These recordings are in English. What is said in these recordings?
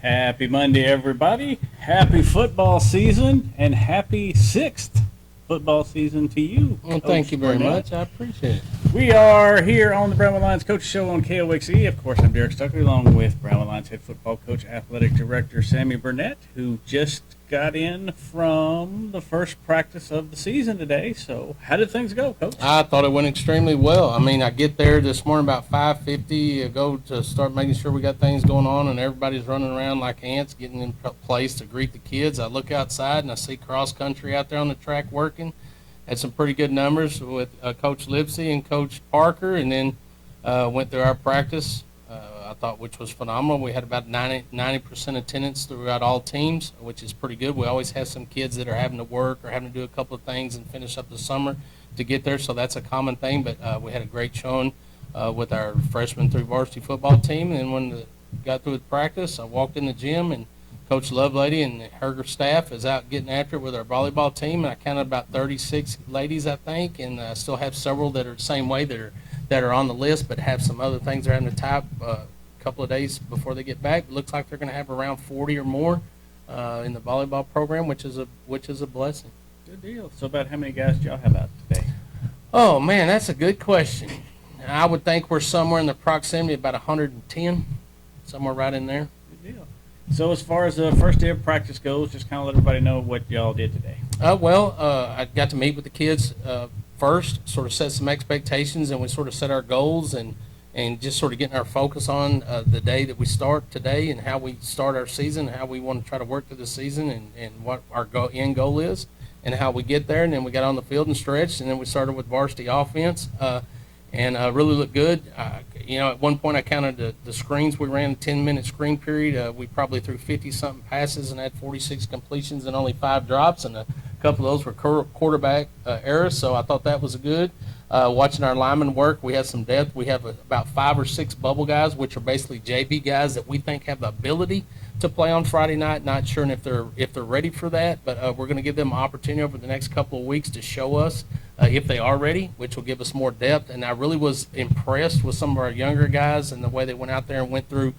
Happy Monday, everybody. Happy football season and happy sixth football season to you. Well, thank you very Burnett. much. I appreciate it. We are here on the Brownwood Lions Coach Show on KOXE. Of course, I'm Derek Stuckley along with Brownwood Lions head football coach, athletic director Sammy Burnett, who just got in from the first practice of the season today. So how did things go, Coach? I thought it went extremely well. I mean, I get there this morning about 5:50, go to start making sure we got things going on, and everybody's running around like ants, getting in place to greet the kids. I look outside, and I see cross country out there on the track working. Had some pretty good numbers with Coach Lipsy and Coach Parker, and then went through our practice. I thought, which was phenomenal. We had about 90% attendance throughout all teams, which is pretty good. We always have some kids that are having to work or having to do a couple of things and finish up the summer to get there, so that's a common thing. But we had a great showing with our freshman through varsity football team. And then when we got through with practice, I walked in the gym, and Coach Lovelady and her staff is out getting after it with our volleyball team. And I counted about 36 ladies, I think, and I still have several that are the same way that are on the list, but have some other things they're having to type couple of days before they get back. It looks like they're going to have around 40 or more in the volleyball program, which is a blessing. Good deal. So about how many guys did y'all have out today? Oh, man, that's a good question. I would think we're somewhere in the proximity of about 110, somewhere right in there. Good deal. So as far as the first day of practice goes, just kind of let everybody know what y'all did today. I got to meet with the kids first, sort of set some expectations, and we sort of set our goals and just sort of getting our focus on the day that we start today and how we start our season, how we want to try to work through the season and what our end goal is and how we get there. And then we got on the field and stretched, and then we started with varsity offense and really looked good. At one point I counted the screens. We ran a 10-minute screen period. We probably threw 50-something passes and had 46 completions and only 5 drops, and a couple of those were quarterback errors, so I thought that was good. Watching our linemen work, we had some depth. We have about 5 or 6 bubble guys, which are basically JV guys that we think have the ability to play on Friday night. Not sure if they're ready for that, but we're going to give them an opportunity over the next couple of weeks to show us if they are ready, which will give us more depth. And I really was impressed with some of our younger guys and the way they went out there and went through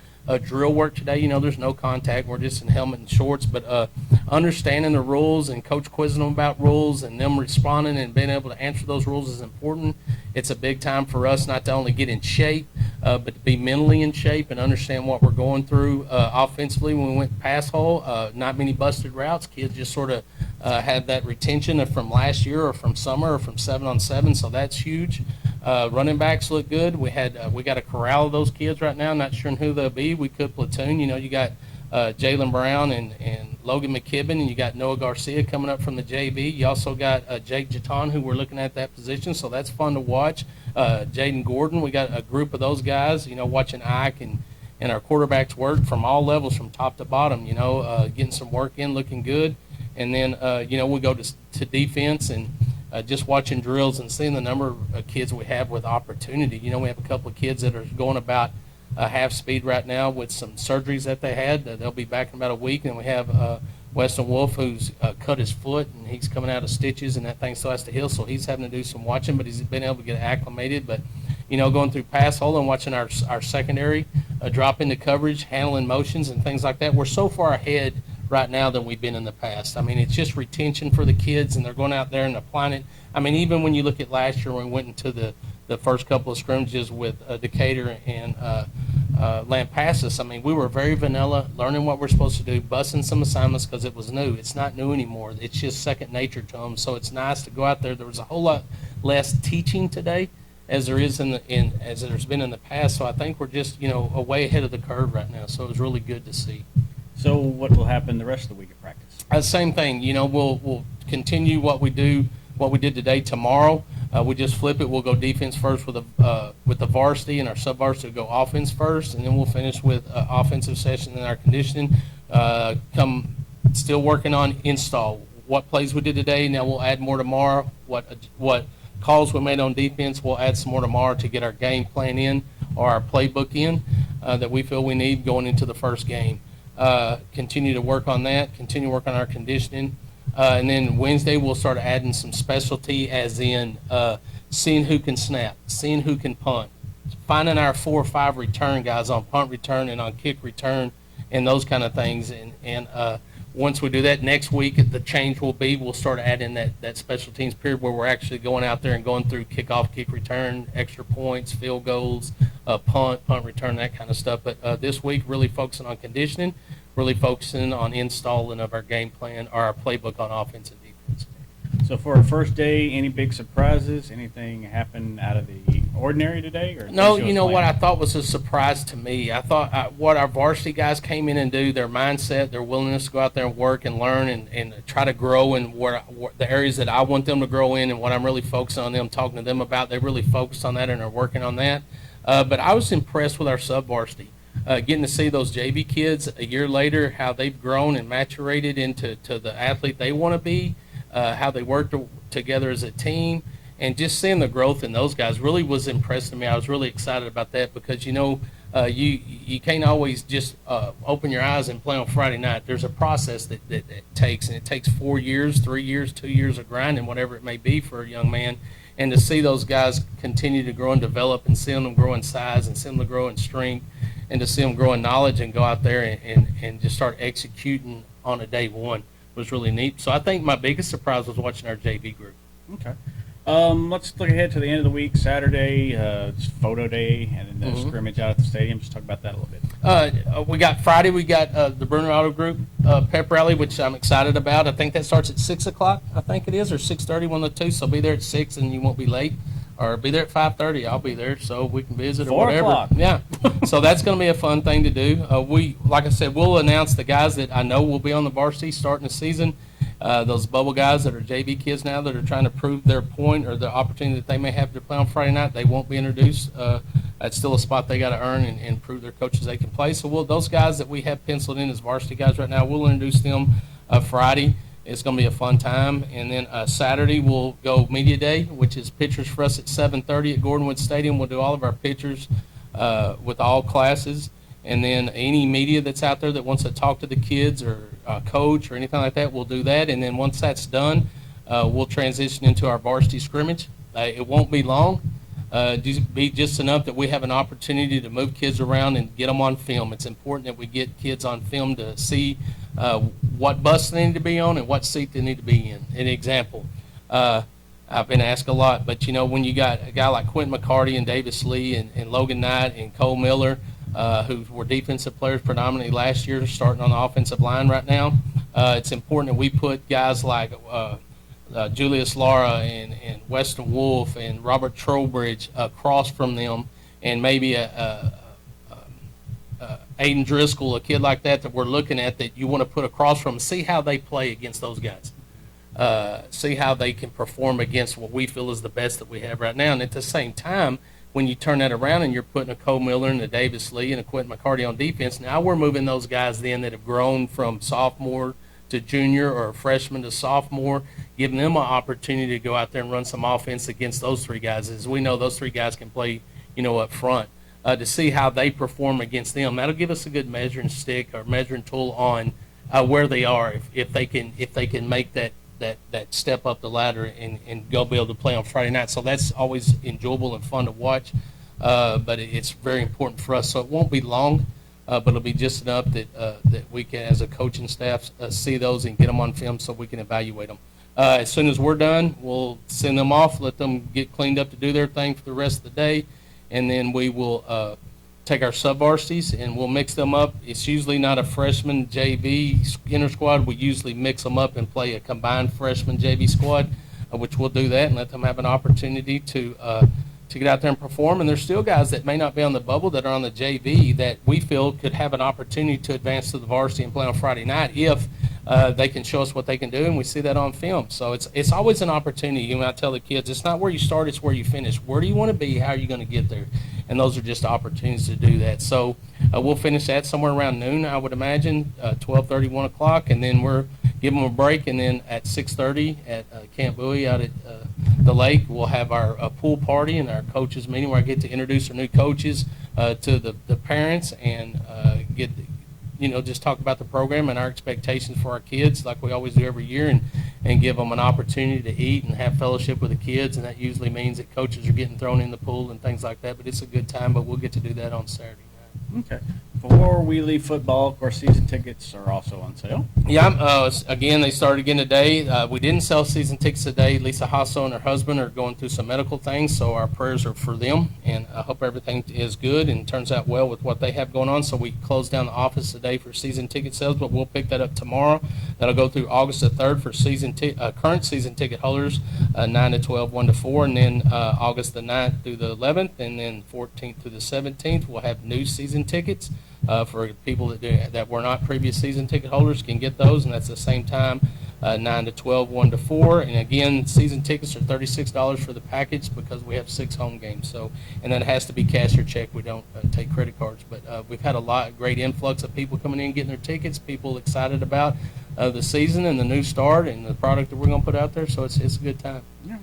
drill work today. There's no contact. We're just in helmet and shorts, but understanding the rules and coach quizzing them about rules and them responding and being able to answer those rules is important. It's a big time for us not to only get in shape, but to be mentally in shape and understand what we're going through offensively. When we went pass hole, not many busted routes. Kids just sort of had that retention from last year or from summer or from 7-on-7, so that's huge. Running backs look good. We got a corral of those kids right now. Not sure who they'll be. We could platoon. You got Jalen Brown and Logan McKibben, and you got Noah Garcia coming up from the JV. You also got Jake Jaton, who we're looking at that position, so that's fun to watch. Jaden Gordon, we got a group of those guys. Watching Ike and our quarterbacks work from all levels, from top to bottom. Getting some work in, looking good, and then we go to defense and. Just watching drills and seeing the number of kids we have with opportunity. We have a couple of kids that are going about half speed right now with some surgeries that they had. They'll be back in about a week. And we have Weston Wolf, who's cut his foot, and he's coming out of stitches, and that thing still has to heal, so he's having to do some watching, but he's been able to get acclimated. But, going through pass hole and watching our secondary drop into coverage, handling motions and things like that, we're so far ahead right now than we've been in the past. I mean, it's just retention for the kids, and they're going out there and applying it. I mean, even when you look at last year when we went into the first couple of scrimmages with Decatur and Lampasas, I mean, we were very vanilla, learning what we're supposed to do, busting some assignments because it was new. It's not new anymore. It's just second nature to them. So it's nice to go out there. There was a whole lot less teaching today as there is as there's been in the past. So I think we're just way ahead of the curve right now. So it was really good to see. So what will happen the rest of the week of practice? Same thing. We'll continue what we did today tomorrow. We just flip it. We'll go defense first with the varsity, and our sub-varsity will go offense first, and then we'll finish with offensive session and our conditioning. Still working on install. What plays we did today, now we'll add more tomorrow. What calls we made on defense, we'll add some more tomorrow to get our game plan in or our playbook in that we feel we need going into the first game. Continue to work on that, continue to work on our conditioning. And then Wednesday we'll start adding some specialty, as in seeing who can snap, seeing who can punt, finding our 4 or 5 return guys on punt return and on kick return, and those kind of things. And once we do that, next week the change will be we'll start adding that special teams period where we're actually going out there and going through kickoff, kick return, extra points, field goals, punt return, that kind of stuff. But this week, really focusing on conditioning, really focusing on installing of our game plan or our playbook on offense and defense. So for our first day, any big surprises? Anything happen out of the ordinary today? Or No, you know what I thought was a surprise to me? I thought what our varsity guys came in and do, their mindset, their willingness to go out there and work and learn and try to grow in where the areas that I want them to grow in and what I'm really focusing on them, talking to them about. They really focused on that and are working on that. But I was impressed with our sub-varsity. Getting to see those JV kids a year later, how they've grown and maturated into the athlete they want to be, how they work together as a team, and just seeing the growth in those guys really was impressive to me. I was really excited about that because, you can't always just open your eyes and play on Friday night. There's a process that takes, and it takes 4 years, 3 years, 2 years of grinding, whatever it may be for a young man. And to see those guys continue to grow and develop and see them grow in size and see them grow in strength and to see them grow in knowledge and go out there and just start executing on a day one was really neat. So I think my biggest surprise was watching our JV group. Okay. Let's look ahead to the end of the week, Saturday. It's photo day and then the scrimmage out at the stadium. Just talk about that a little bit. We got Friday. We got the Bruner Auto Group pep rally, which I'm excited about. I think that starts at 6 o'clock. I think it is, or 6:30, one of the two. So be there at 6, and you won't be late. Or be there at 5:30. I'll be there, so we can visit or whatever. 4 o'clock. Yeah. So that's going to be a fun thing to do. Like I said, we'll announce the guys that I know will be on the varsity starting the season. Those bubble guys that are JV kids now that are trying to prove their point or the opportunity that they may have to play on Friday night, they won't be introduced. That's still a spot they got to earn and prove their coaches they can play. So those guys that we have penciled in as varsity guys right now, we'll introduce them Friday. It's going to be a fun time. And then Saturday we'll go media day, which is pictures for us at 7:30 at Gordonwood Stadium. We'll do all of our pictures with all classes. And then any media that's out there that wants to talk to the kids or coach or anything like that, we'll do that. And then once that's done, we'll transition into our varsity scrimmage. It won't be long. Be just enough that we have an opportunity to move kids around and get them on film. It's important that we get kids on film to see what bus they need to be on and what seat they need to be in. An example, I've been asked a lot, but when you got a guy like Quentin McCarty and Davis Lee and Logan Knight and Cole Miller, who were defensive players predominantly last year, starting on the offensive line right now, it's important that we put guys like Julius Lara and Weston Wolf and Robert Trowbridge across from them, and maybe Aiden Driscoll, a kid like that we're looking at that you want to put across from, see how they play against those guys. See how they can perform against what we feel is the best that we have right now. And at the same time, when you turn that around and you're putting a Cole Miller and a Davis Lee and a Quentin McCarty on defense, now we're moving those guys then that have grown from sophomore to junior or freshman to sophomore, giving them an opportunity to go out there and run some offense against those three guys. As we know, those three guys can play, up front. To see how they perform against them, that'll give us a good measuring stick or measuring tool on where they are if they can make that step up the ladder and go be able to play on Friday night. So that's always enjoyable and fun to watch, but it's very important for us. So it won't be long, but it'll be just enough that we can, as a coaching staff, see those and get them on film so we can evaluate them. As soon as we're done, we'll send them off, let them get cleaned up to do their thing for the rest of the day, and then we will take our sub-varsities and we'll mix them up. It's usually not a freshman JV inter squad. We usually mix them up and play a combined freshman JV squad, which we'll do that and let them have an opportunity to get out there and perform. And there's still guys that may not be on the bubble that are on the JV that we feel could have an opportunity to advance to the varsity and play on Friday night if they can show us what they can do, and we see that on film. So it's always an opportunity. I tell the kids, it's not where you start, it's where you finish. Where do you want to be? How are you going to get there? And those are just opportunities to do that. So we'll finish that somewhere around noon, I would imagine, 12:30, 1 o'clock, and then we're give them a break. And then at 6:30 at Camp Bowie out at the lake, we'll have our pool party and our coaches meeting where I get to introduce our new coaches to the parents and get just talk about the program and our expectations for our kids like we always do every year, and give them an opportunity to eat and have fellowship with the kids. And that usually means that coaches are getting thrown in the pool and things like that, but it's a good time. But we'll get to do that on Saturday night. Okay. before we leave football, of course, season tickets are also on sale. Yeah, again, they started again today. We didn't sell season tickets today. Lisa Hasso and her husband are going through some medical things, so our prayers are for them, and I hope everything is good and turns out well with what they have going on. So we closed down the office today for season ticket sales, but we'll pick that up tomorrow. That'll go through August the 3rd for current season ticket holders, 9 to 12, 1 to 4, and then August the 9th through the 11th, and then 14th through the 17th, we'll have new season tickets. For people that were not previous season ticket holders can get those, and that's the same time, 9 to 12, 1 to 4. And again, season tickets are $36 for the package because we have 6 home games. So, and then it has to be cash or check. We don't take credit cards. But we've had a great influx of people coming in getting their tickets. People excited about the season and the new start and the product that we're going to put out there. So it's a good time. Yeah.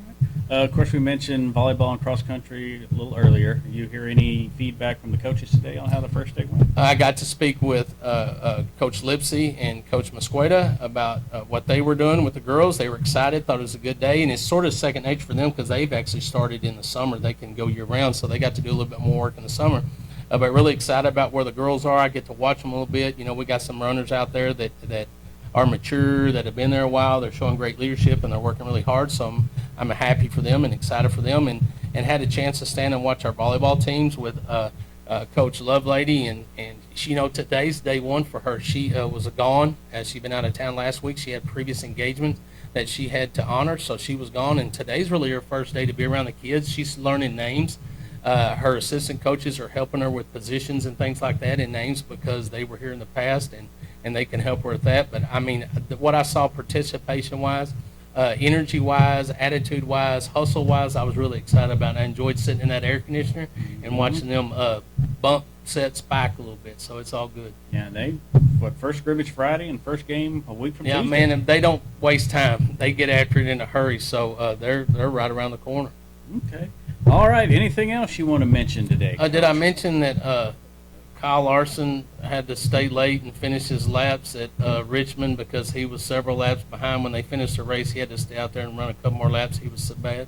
Of course, we mentioned volleyball and cross country a little earlier. You hear any feedback from the coaches today on how the first day went? I got to speak with Coach Lipsy and Coach Mosqueda about what they were doing with the girls. They were excited, thought it was a good day, and it's sort of second nature for them because they've actually started in the summer. They can go year-round, so they got to do a little bit more work in the summer. But really excited about where the girls are. I get to watch them a little bit. You know, we got some runners out there that are mature, that have been there a while. They're showing great leadership, and they're working really hard. So I'm happy for them and excited for them, and had a chance to stand and watch our volleyball teams with Coach Lovelady, and she, today's day one for her. She was gone as she'd been out of town last week. She had previous engagements that she had to honor, so she was gone, and today's really her first day to be around the kids. She's learning names. Her assistant coaches are helping her with positions and things like that and names because they were here in the past, and they can help her with that. But, I mean, what I saw participation-wise, energy-wise, attitude-wise, hustle-wise, I was really excited about it. I enjoyed sitting in that air conditioner and watching them bump sets back a little bit, so it's all good. Yeah, first scrimmage Friday and first game a week from Tuesday? Yeah, man, and they don't waste time. They get after it in a hurry, so they're right around the corner. Okay. All right, anything else you want to mention today? Did I mention that Kyle Larson had to stay late and finish his laps at Richmond because he was several laps behind when they finished the race? He had to stay out there and run a couple more laps. He was so bad.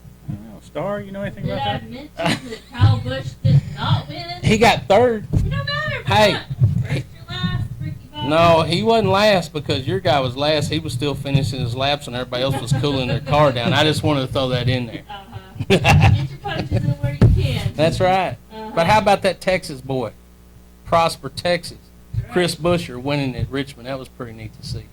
Star, you know anything Did about I that? mention that Kyle Busch did not win? He got third. It don't matter. Hey. First or last, Ricky Bobby. No, he wasn't last because your guy was last. He was still finishing his laps and everybody else was cooling their car down. I just wanted to throw that in there. Get your punches in where you can. That's right. But how about that Texas boy? Prosper, Texas. Right. Chris Buescher winning at Richmond. That was pretty neat to see.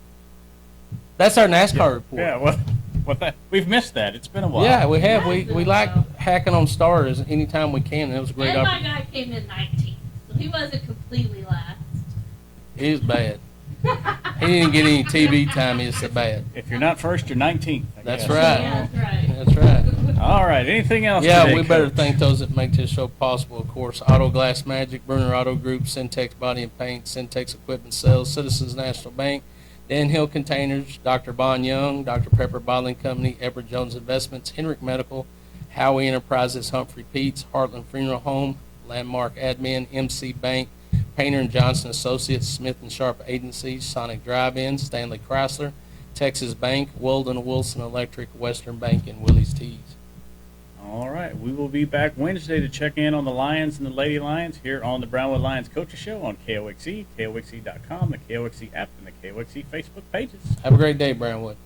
That's our NASCAR report. Yeah, well, we've missed that. It's been a while. Yeah, we have. It has We been a like while. hacking on stars anytime we can. It was a great And my opportunity. guy came in 19th, so he wasn't completely last. He was bad. He didn't get any TV time. He was so bad. If you're not first, you're 19th. I That's guess. right. Yeah, that's right. That's right. All right, anything else Yeah, today, we better Coach? thank those that make this show possible, of course. Auto Glass Magic, Burner Auto Group, Syntex Body and Paint, Syntex Equipment Sales, Citizens National Bank, Dan Hill Containers, Dr. Bon Young, Dr. Pepper Bottling Company, Edward Jones Investments, Henrik Medical, Howie Enterprises, Humphrey Peets, Heartland Funeral Home, Landmark Admin, MC Bank, Painter and Johnson Associates, Smith and Sharp Agencies, Sonic Drive-In, Stanley Chrysler, Texas Bank, Weldon Wilson Electric, Western Bank, and Willie's Teas. All right, we will be back Wednesday to check in on the Lions and the Lady Lions here on the Brownwood Lions Coaches Show on KOXE, KOXE.com, the KOXE app, and the KOXE Facebook pages. Have a great day, Brownwood.